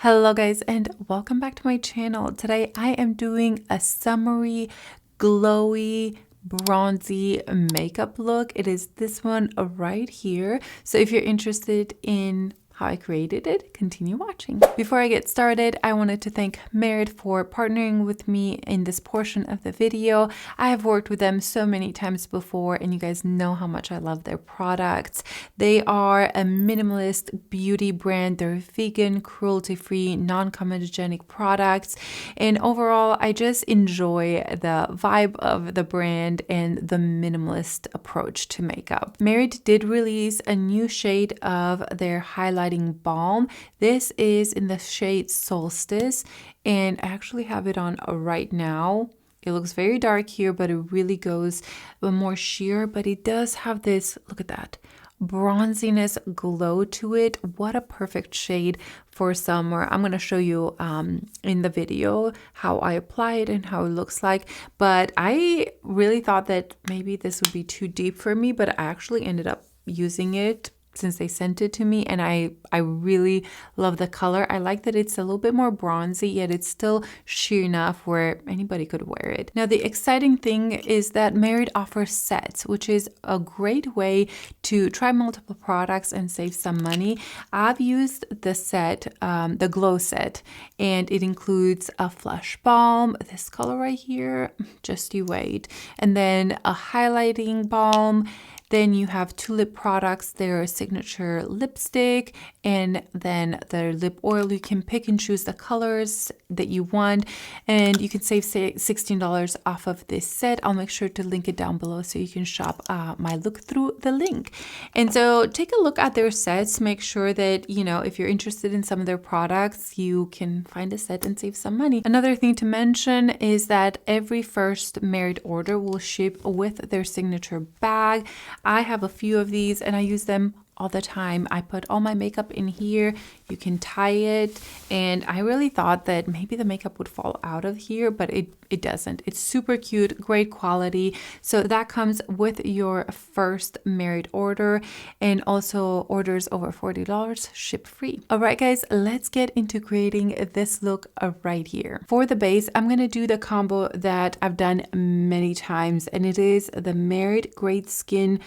Hello guys and welcome back to my channel. Today I am doing a summery, glowy, bronzy makeup look. It is this one right here. So if you're interested in how I created it, continue watching. Before I get started, I wanted to thank Merit for partnering with me in this portion of the video. I have worked with them so many times before and you guys know how much I love their products. They are a minimalist beauty brand. They're vegan, cruelty-free, non-comedogenic products. And overall, I just enjoy the vibe of the brand and the minimalist approach to makeup. Merit did release a new shade of their highlighting balm. This is in the shade Solstice, and I actually have it on right now. It looks very dark here, but it really goes more sheer, but it does have this, look at that, bronziness glow to it. What a perfect shade for summer. I'm going to show you in the video how I apply it and how it looks like, but I really thought that maybe this would be too deep for me, but I actually ended up using it since they sent it to me, and I really love the color. I like that it's a little bit more bronzy, yet it's still sheer enough where anybody could wear it. Now, the exciting thing is that Merit offers sets, which is a great way to try multiple products and save some money. I've used the set, the glow set, and it includes a flush balm, this color right here, just you wait, and then a highlighting balm. Then you have two lip products, their signature lipstick, and then their lip oil. You can pick and choose the colors that you want, and you can save $16 off of this set. I'll make sure to link it down below so you can shop my look through the link. And so take a look at their sets. Make sure that, you know, if you're interested in some of their products, you can find a set and save some money. Another thing to mention is that every first Merit order will ship with their signature bag. I have a few of these and I use them all the time. I put all my makeup in here. You can tie it, and I really thought that maybe the makeup would fall out of here, but it doesn't. It's super cute, great quality. So that comes with your first Merit order, and also orders over $40 ship free. All right guys, let's get into creating this look right here. For the base, I'm going to do the combo that I've done many times, and it is the Merit Great Skin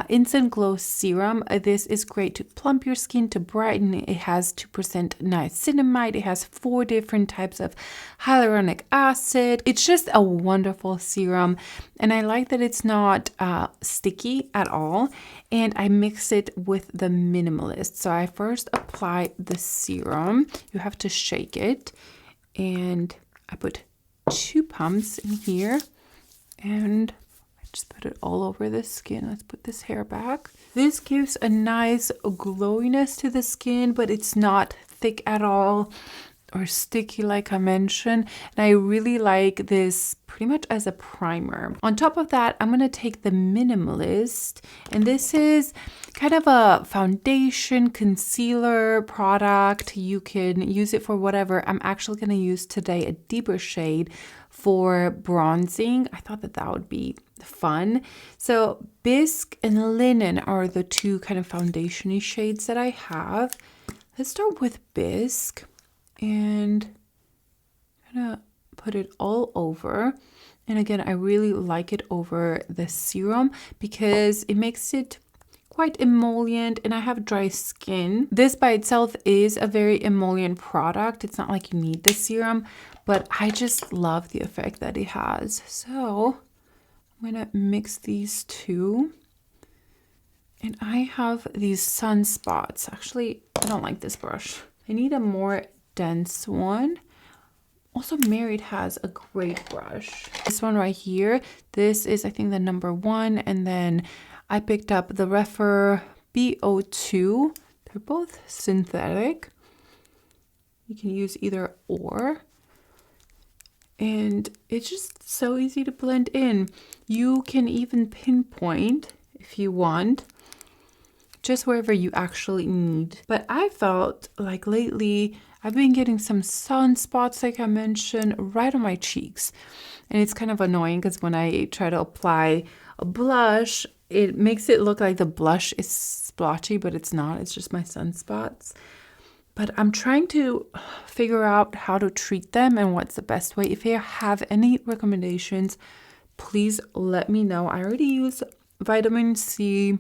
Instant Glow Serum. This is great to plump your skin, to brighten. It has 2% niacinamide. It has 4 different types of hyaluronic acid. It's just a wonderful serum, and I like that it's not sticky at all. And I mix it with the Minimalist. So I first apply the serum. You have to shake it, and I put 2 pumps in here, and just put it all over the skin. Let's put this hair back. This gives a nice glowiness to the skin, but it's not thick at all or sticky like I mentioned. And I really like this pretty much as a primer. On top of that, I'm going to take the Minimalist, and this is kind of a foundation concealer product. You can use it for whatever. I'm actually going to use today a deeper shade for bronzing. I thought that would be fun. So Bisque and Linen are the two kind of foundation-y shades that I have. Let's start with Bisque, and I'm gonna put it all over. And again, I really like it over the serum because it makes it quite emollient, and I have dry skin. This by itself is a very emollient product. It's not like you need the serum, but I just love the effect that it has. So I'm gonna mix these two. And I have these sunspots. Actually, I don't like this brush. I need a more dense one. Also, Merit has a great brush. This one right here, this is I think the #1, and then I picked up the Refer BO2. They're both synthetic. You can use either or. And it's just so easy to blend in. You can even pinpoint if you want, just wherever you actually need. But I felt like lately I've been getting some sunspots, like I mentioned, right on my cheeks. And it's kind of annoying because when I try to apply a blush, it makes it look like the blush is splotchy, but it's not. It's just my sunspots. but I'm trying to figure out how to treat them and what's the best way. If you have any recommendations, please let me know. I already use vitamin C,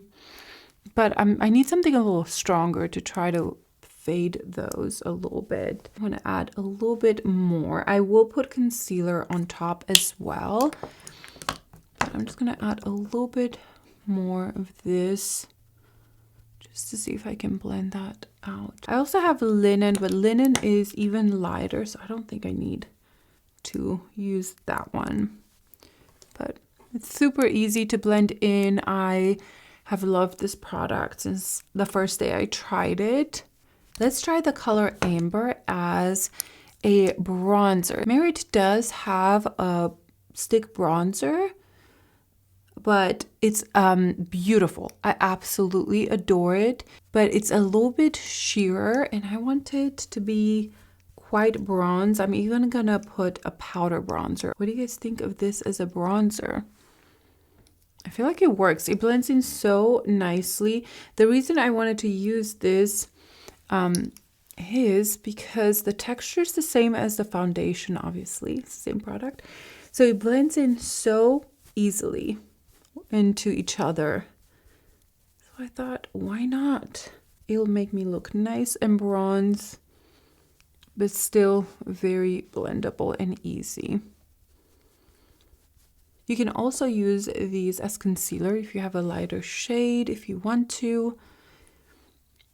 but I need something a little stronger to try to fade those a little bit. I'm going to add a little bit more. I will put concealer on top as well, but I'm just going to add a little bit more of this just to see if I can blend that out. I also have linen, but linen is even lighter, so I don't think I need to use that one. But it's super easy to blend in. I have loved this product since the first day I tried it. Let's try the color Amber as a bronzer. Merit does have a stick bronzer, but it's beautiful. I absolutely adore it, but it's a little bit sheerer and I want it to be quite bronze. I'm even gonna put a powder bronzer. What do you guys think of this as a bronzer? I feel like it works. It blends in so nicely. The reason I wanted to use this is because the texture is the same as the foundation, obviously, it's the same product. So it blends in so easily into each other. So I thought, why not? It'll make me look nice and bronze, but still very blendable and easy. You can also use these as concealer if you have a lighter shade, if you want to.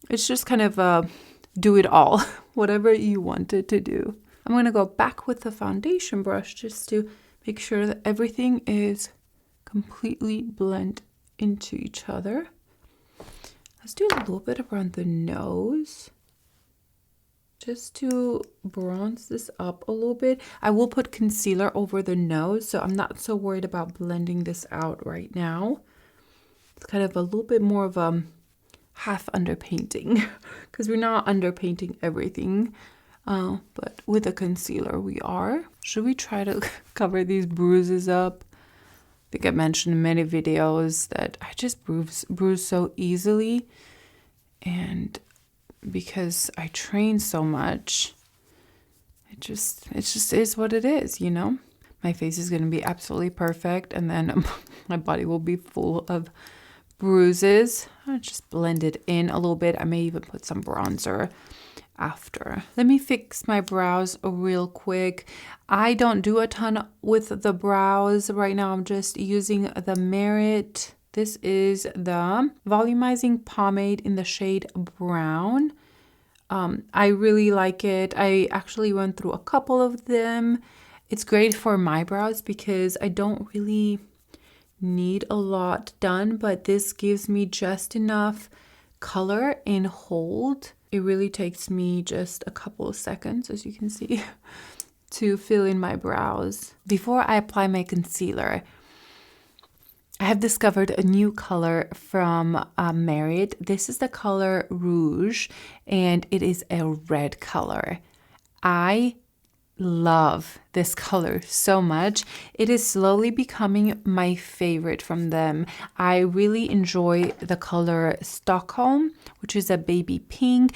It's just kind of do it all, whatever you wanted to do. I'm going to go back with the foundation brush just to make sure that everything is completely blend into each other. Let's do a little bit around the nose just to bronze this up a little bit. I will put concealer over the nose, so I'm not so worried about blending this out right now. It's kind of a little bit more of a half underpainting because we're not underpainting everything, but with a concealer we are. Should we try to cover these bruises up? I think I mentioned in many videos that I just bruise so easily, and because I train so much, it just is what it is, you know? My face is going to be absolutely perfect, and then my body will be full of bruises. I'll just blend it in a little bit. I may even put some bronzer after. Let me fix my brows real quick. I don't do a ton with the brows right now. I'm just using the Merit. This is the volumizing pomade in the shade brown. I really like it. I actually went through a couple of them. It's great for my brows because I don't really need a lot done, but this gives me just enough color and hold. It really takes me just a couple of seconds, as you can see, to fill in my brows. Before I apply my concealer, I have discovered a new color from Merit. This is the color Rouge, and it is a red color. I love this color so much. It is slowly becoming my favorite from them. I really enjoy the color Stockholm, which is a baby pink.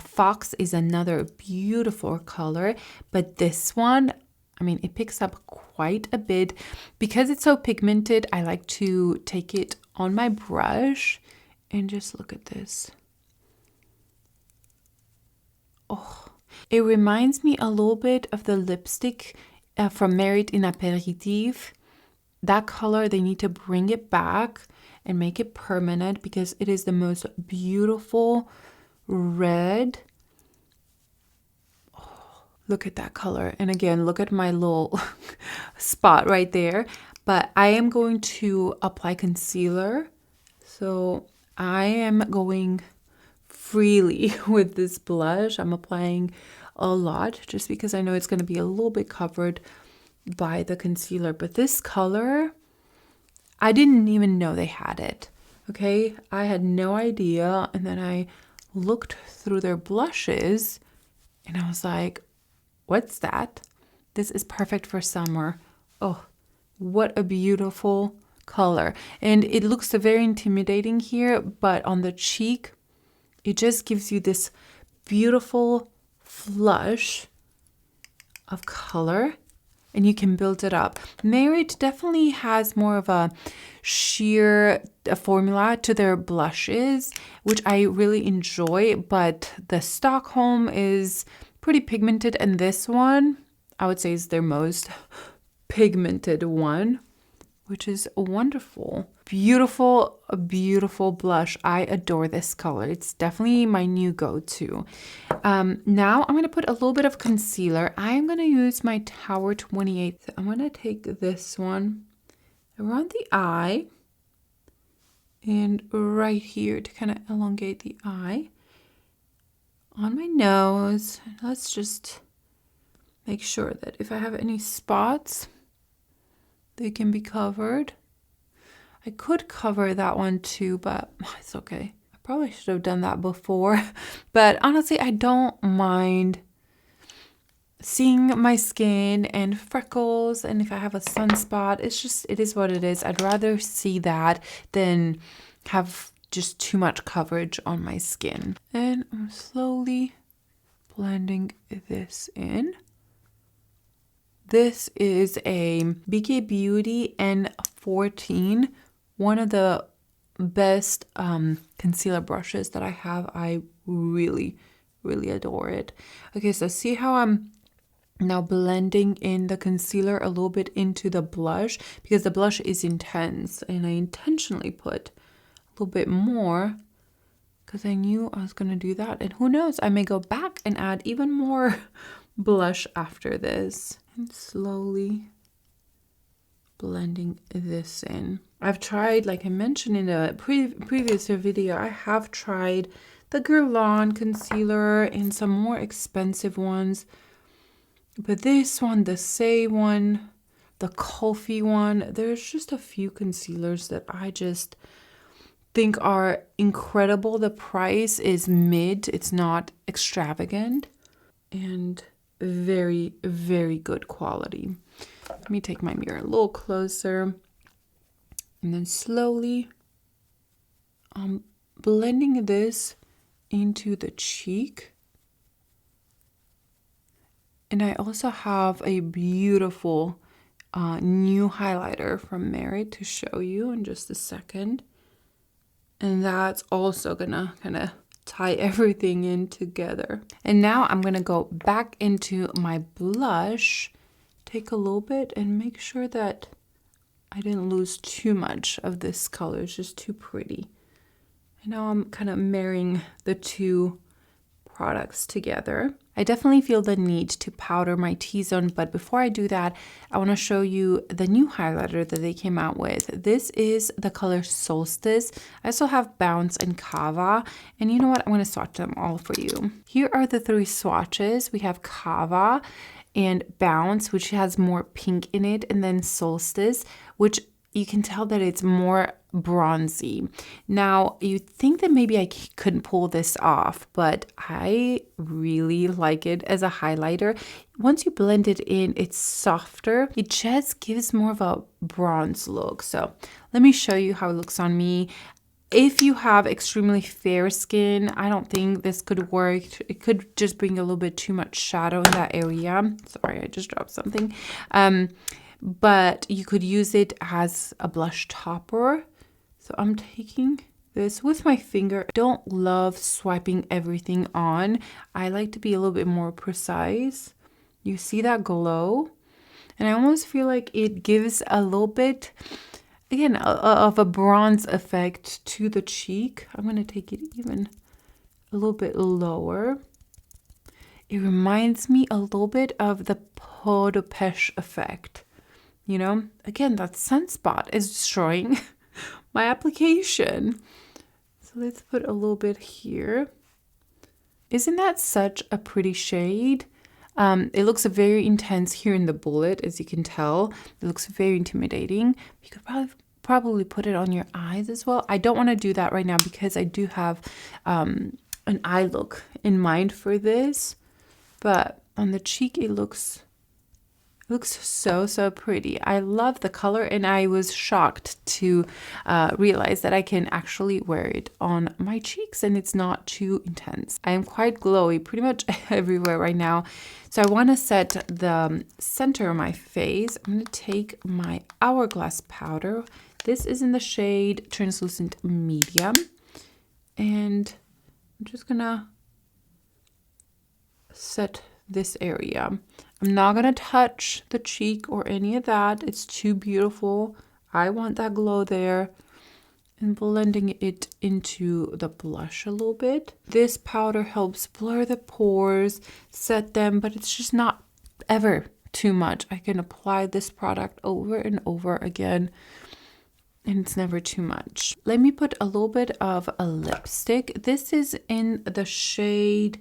Fox is another beautiful color, but this one, I mean, it picks up quite a bit. Because it's so pigmented, I like to take it on my brush and just look at this. Oh, it reminds me a little bit of the lipstick from Merit in Aperitif. That color, they need to bring it back and make it permanent because it is the most beautiful red. Oh, look at that color. And again, look at my little spot right there. But I am going to apply concealer. So I am going freely with this blush. I'm applying a lot just because I know it's going to be a little bit covered by the concealer. But this color, I didn't even know they had it. Okay, I had no idea. And then I looked through their blushes and I was like, what's that? This is perfect for summer. Oh, what a beautiful color. And it looks very intimidating here, but on the cheek, it just gives you this beautiful flush of color, and you can build it up. Merit definitely has more of a sheer formula to their blushes, which I really enjoy, but the Stockholm is pretty pigmented, and this one I would say is their most pigmented one, which is wonderful. Beautiful, beautiful blush. I adore this color. It's definitely my new go-to. Now I'm going to put a little bit of concealer. I'm going to use my Tower 28. I'm going to take this one around the eye and right here to kind of elongate the eye. On my nose. Let's just make sure that if I have any spots, they can be covered. I could cover that one too, but it's okay. I probably should have done that before. But honestly, I don't mind seeing my skin and freckles, and if I have a sunspot, it is what it is. I'd rather see that than have just too much coverage on my skin. And I'm slowly blending this in. This is a BK Beauty N14, one of the best concealer brushes that I have. I really, really adore it. Okay, so see how I'm now blending in the concealer a little bit into the blush, because the blush is intense, and I intentionally put a little bit more because I knew I was going to do that. And who knows, I may go back and add even more blush after this. And slowly blending this in. I've tried, like I mentioned in a previous video, I have tried the Guerlain concealer and some more expensive ones. But this one, the Say one, the Kulfi one, there's just a few concealers that I just think are incredible. The price is mid, it's not extravagant, and very, very good quality. Let me take my mirror a little closer, and then slowly blending this into the cheek. And I also have a beautiful new highlighter from Merit to show you in just a second. And that's also gonna kind of tie everything in together. And now I'm gonna go back into my blush, take a little bit and make sure that I didn't lose too much of this color. It's just too pretty. And now I'm kind of marrying the two products together. I definitely feel the need to powder my T-zone, but before I do that, I want to show you the new highlighter that they came out with. This is the color Solstice. I also have Bounce and Kava, and you know what? I'm going to swatch them all for you. Here are the three swatches. We have Kava and Bounce, which has more pink in it, and then Solstice, which you can tell that it's more bronzy. Now, you'd think that maybe I couldn't pull this off, but I really like it as a highlighter. Once you blend it in, it's softer. It just gives more of a bronze look. So let me show you how it looks on me. If you have extremely fair skin, I don't think this could work. It could just bring a little bit too much shadow in that area. Sorry, I just dropped something. But you could use it as a blush topper. So I'm taking this with my finger. I don't love swiping everything on. I like to be a little bit more precise. You see that glow? And I almost feel like it gives a little bit, again, of a bronze effect to the cheek. I'm going to take it even a little bit lower. It reminds me a little bit of the peau de pêche effect. You know, again, that sunspot is destroying my application. So let's put a little bit here. Isn't that such a pretty shade? It looks very intense here in the bullet, as you can tell. It looks very intimidating. You could probably put it on your eyes as well. I don't want to do that right now because I do have an eye look in mind for this. But on the cheek, it looks Looks so, so pretty. I love the color, and I was shocked to realize that I can actually wear it on my cheeks and it's not too intense. I am quite glowy pretty much everywhere right now. So I want to set the center of my face. I'm going to take my Hourglass powder. This is in the shade Translucent Medium. And I'm just going to set this area. I'm not going to touch the cheek or any of that. It's too beautiful. I want that glow there. And blending it into the blush a little bit. This powder helps blur the pores, set them, but it's just not ever too much. I can apply this product over and over again, and it's never too much. Let me put a little bit of a lipstick. This is in the shade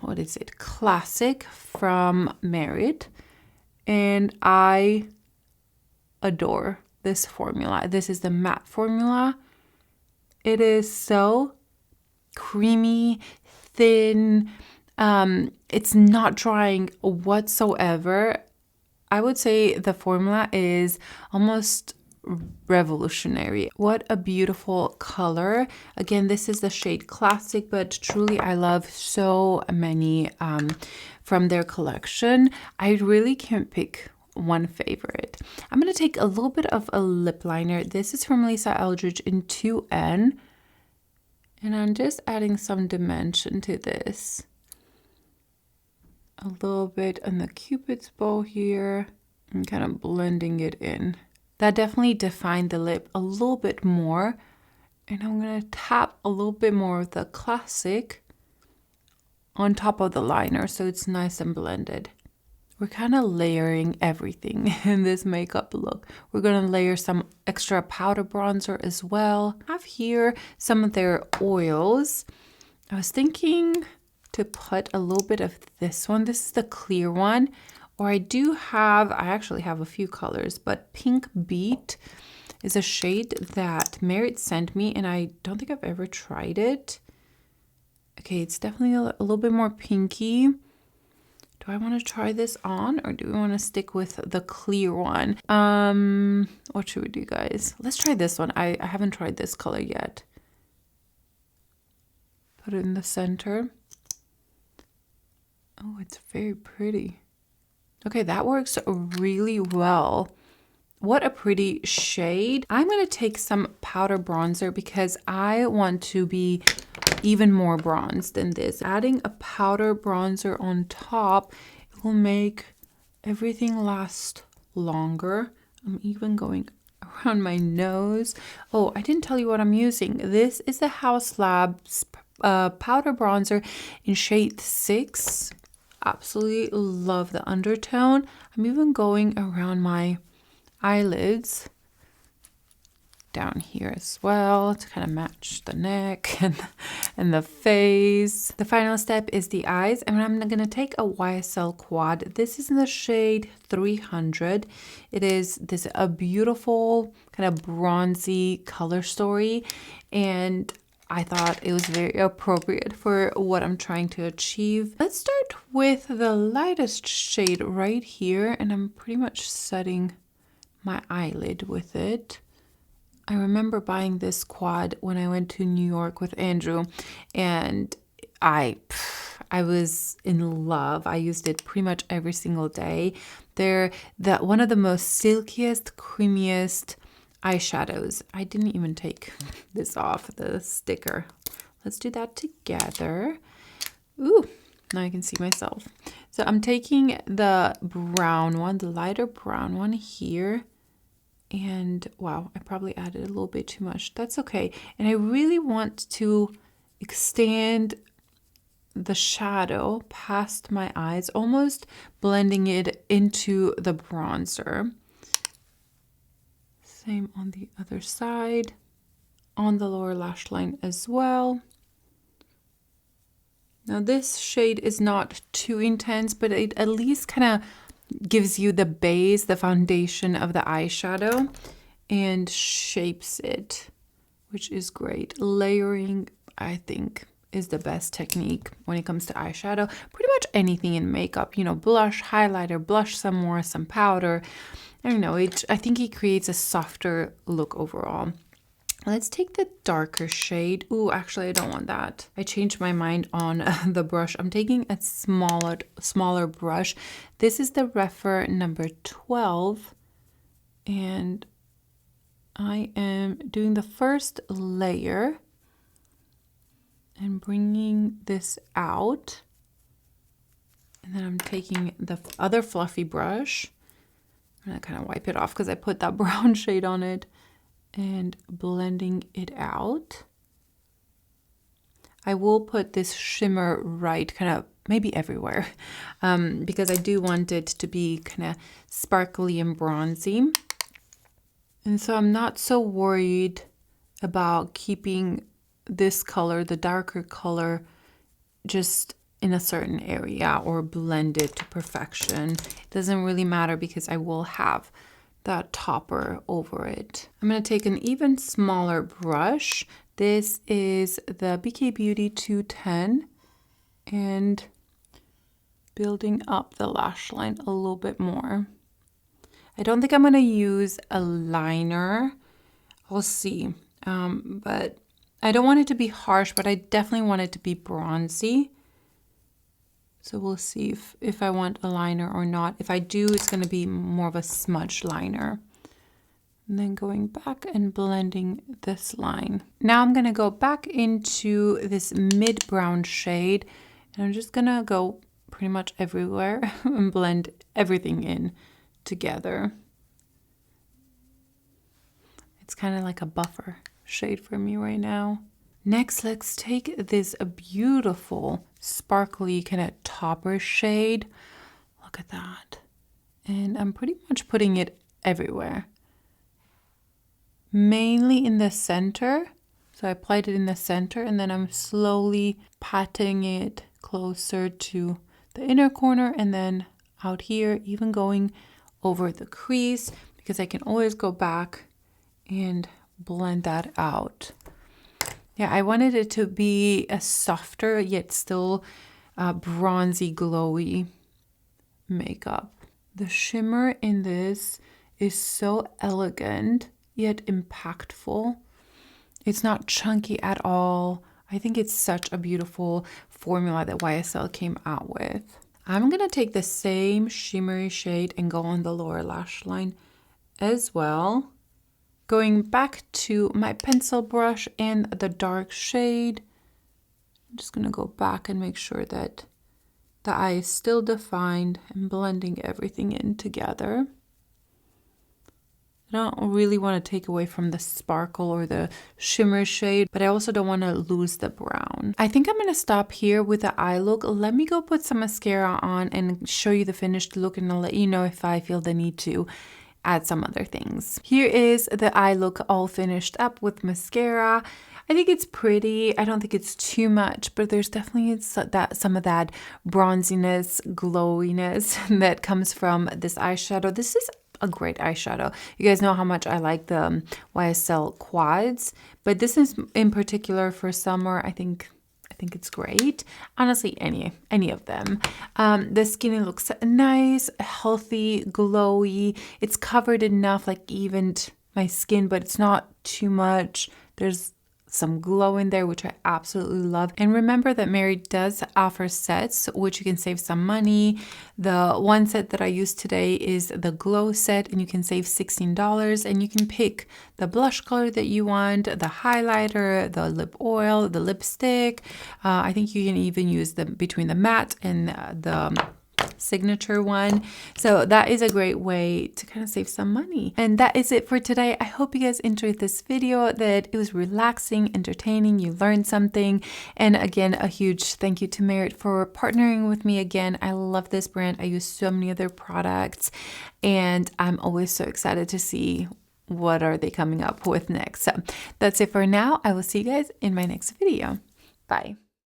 what is it? Classic from Merit. And I adore this formula. This is the matte formula. It is so creamy, thin. It's not drying whatsoever. I would say the formula is almost revolutionary. What a beautiful color. Again, this is the shade Classic, but truly I love so many from their collection. I really can't pick one favorite. I'm going to take a little bit of a lip liner. This is from Lisa Eldridge in 2N, and I'm just adding some dimension to this. A little bit on the Cupid's bow here and kind of blending it in. That definitely defined the lip a little bit more. And I'm going to tap a little bit more of the Classic on top of the liner so it's nice and blended. We're kind of layering everything in this makeup look. We're going to layer some extra powder bronzer as well. I have here some of their oils. I was thinking to put a little bit of this one. This is the clear one. Or I actually have a few colors, but Pink Beat is a shade that Merit sent me, and I don't think I've ever tried it. Okay, it's definitely a little bit more pinky. Do I want to try this on, or do we want to stick with the clear one? What should we do, guys? Let's try this one. I haven't tried this color yet. Put it in the center. Oh, it's very pretty. Okay, that works really well. What a pretty shade. I'm going to take some powder bronzer because I want to be even more bronzed than this. Adding a powder bronzer on top, it will make everything last longer. I'm even going around my nose. Oh, I didn't tell you what I'm using. This is the House Labs powder bronzer in shade 6. Absolutely love the undertone. I'm even going around my eyelids down here as well to kind of match the neck and the face. The final step is the eyes, and I'm going to take a YSL quad. This is in the shade 300. It is a beautiful kind of bronzy color story, and I thought it was very appropriate for what I'm trying to achieve. Let's start with the lightest shade right here, and I'm pretty much setting my eyelid with it. I remember buying this quad when I went to New York with Andrew, and I was in love. I used it pretty much every single day. They're one of the most silkiest, creamiest eyeshadows. I didn't even take this off, the sticker. Let's do that together. Ooh, now I can see myself. So I'm taking the brown one, the lighter brown one here. And wow, I probably added a little bit too much. That's okay. And I really want to extend the shadow past my eyes, almost blending it into the bronzer. Same on the other side, on the lower lash line as well. Now this shade is not too intense, but it at least kind of gives you the base, the foundation of the eyeshadow, and shapes it, which is great. Layering, I think, is the best technique when it comes to eyeshadow. Pretty much anything in makeup, you know, blush, highlighter, blush some more, some powder. I don't know, I think it creates a softer look overall. Let's take the darker shade. Ooh, actually, I don't want that. I changed my mind on the brush. I'm taking a smaller brush. This is the Refer number 12. And I am doing the first layer and bringing this out. And then I'm taking the other fluffy brush. I'm gonna kind of wipe it off because I put that brown shade on it. And blending it out. I will put this shimmer right kind of maybe everywhere because I do want it to be kind of sparkly and bronzy. And so I'm not so worried about keeping this color, the darker color, just in a certain area or blend it to perfection. It doesn't really matter because I will have that topper over it. I'm going to take an even smaller brush. This is the BK Beauty 210 and building up the lash line a little bit more. I don't think I'm going to use a liner. We'll see. But I don't want it to be harsh, but I definitely want it to be bronzy. So we'll see if I want a liner or not. If I do, it's going to be more of a smudge liner. And then going back and blending this line. Now I'm going to go back into this mid brown shade. And I'm just going to go pretty much everywhere and blend everything in together. It's kind of like a buffer shade for me right now. Next, let's take this beautiful, sparkly kind of topper shade. Look at that. And I'm pretty much putting it everywhere. Mainly in the center. So I applied it in the center and then I'm slowly patting it closer to the inner corner and then out here, even going over the crease because I can always go back and blend that out. Yeah, I wanted it to be a softer yet still bronzy, glowy makeup. The shimmer in this is so elegant yet impactful. It's not chunky at all. I think it's such a beautiful formula that YSL came out with. I'm gonna take the same shimmery shade and go on the lower lash line as well. Going back to my pencil brush and the dark shade, I'm just going to go back and make sure that the eye is still defined and blending everything in together. I don't really want to take away from the sparkle or the shimmer shade, but I also don't want to lose the brown. I think I'm going to stop here with the eye look. Let me go put some mascara on and show you the finished look, and I'll let you know if I feel the need to add some other things. Here is the eye look all finished up with mascara. I think it's pretty. I don't think it's too much, but there's definitely some of that bronziness, glowiness that comes from this eyeshadow. This is a great eyeshadow. You guys know how much I like the YSL quads, but this is in particular for summer. I think it's great. Honestly, any of them. The skin looks nice, healthy, glowy. It's covered enough, like evened my skin, but it's not too much. There's some glow in there, which I absolutely love. And remember that Mary does offer sets, which you can save some money. The one set that I used today is the glow set, and you can save $16, and you can pick the blush color that you want, the highlighter, the lip oil, the lipstick. I think you can even use them between the matte and the signature one. So that is a great way to kind of save some money. And that is it for today. I hope you guys enjoyed this video, that it was relaxing, entertaining, you learned something. And again, a huge thank you to Merit for partnering with me again. I love this brand. I use so many of their products and I'm always so excited to see what are they coming up with next. So that's it for now. I will see you guys in my next video. Bye.